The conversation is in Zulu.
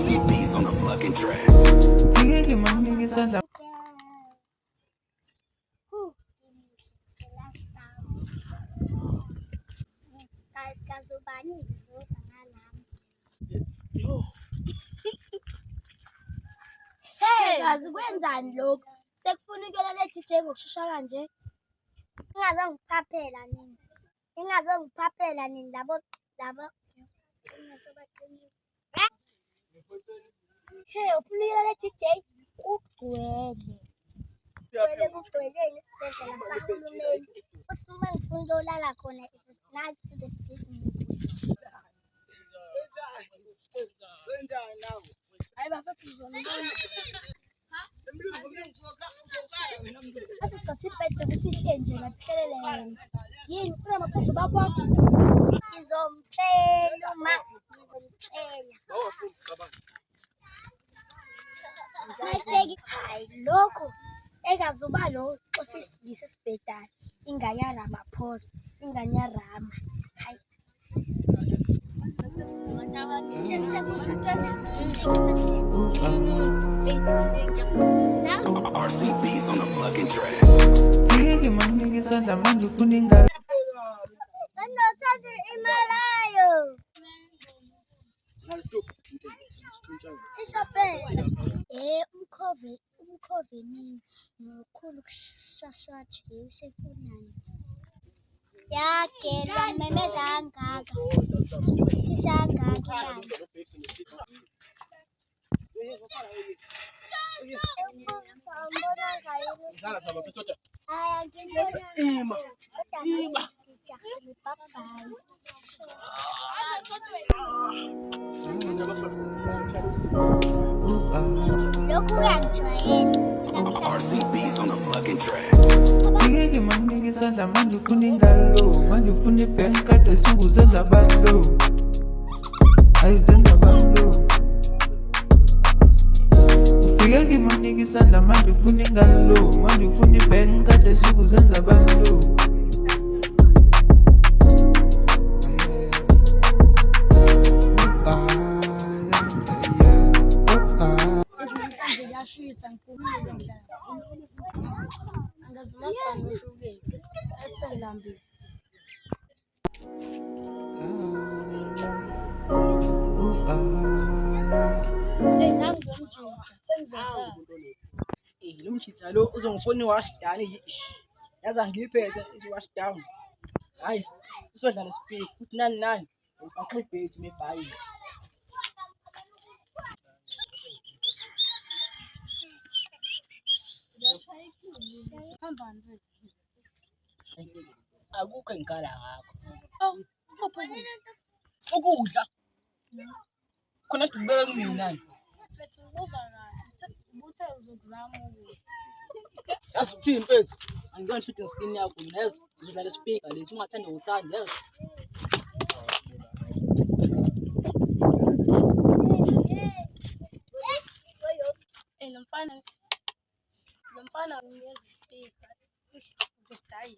RCB's on the fucking track. Hey kazi kwenzani lokho? Sekufuna ukuyela le DJ ngokushusha kanje? Ingazongiphaphela nini labo Hey, ufuna ukuyela le DJ kugcweleni isibhedlela sahulumeni. Futhi uma ngifuna ukuyolala khona is night to the business. Wenzani nawe? Hayi bafethu ngizonibona. Athi ucatha ibhede ukuthi ihle nje ngaphelele yena. Yini ufuna amaphuzu bakwakho? Ngizomtshela uma ngizomtshela. Hayi lokho ekazuba lo office ngisesibhedala inganyara amaphosa inganyarama. Hayi. RCB's on the fucking track. Sandothanda imalayo. Ishopesa. Umkhove nini nokhulu kushashwathi usefunani. Yagelwa memeza kangaka. Sisangaka manje. RCB's on the fucking track. Manje ufuna ingalo, manje ufuna ibhenki kade sukuzenza balo. Ayizenza balo. Ufike ngimnika isandla manje ufuna ingalo, manje ufuna ibhenki kade sukuzenza balo. Ngiyashisa ngiphumile ngihlala. Angazuma sana ushukela. Esengilambile. Nangu ngomjinja sengizodlala. Lo mchitha lo uzongifona i-wash down yazi angiyiphethe i-wash down. Hayi usodlala speak uthi nani baxibhethi mebhayisi. Akukho engikhala ngakho. Ukudla khona dubeke kumina nje. Mfethu ubuza kahle. Ubuthe uzokuzama ukudla. Yazi uthini mfethu? Angiboni futhi ngeskin yakho mina yazi ngizodlala speaker lesi ungathanda ngothanda yazi. Lo mfana unikeza ispeaker. Just die.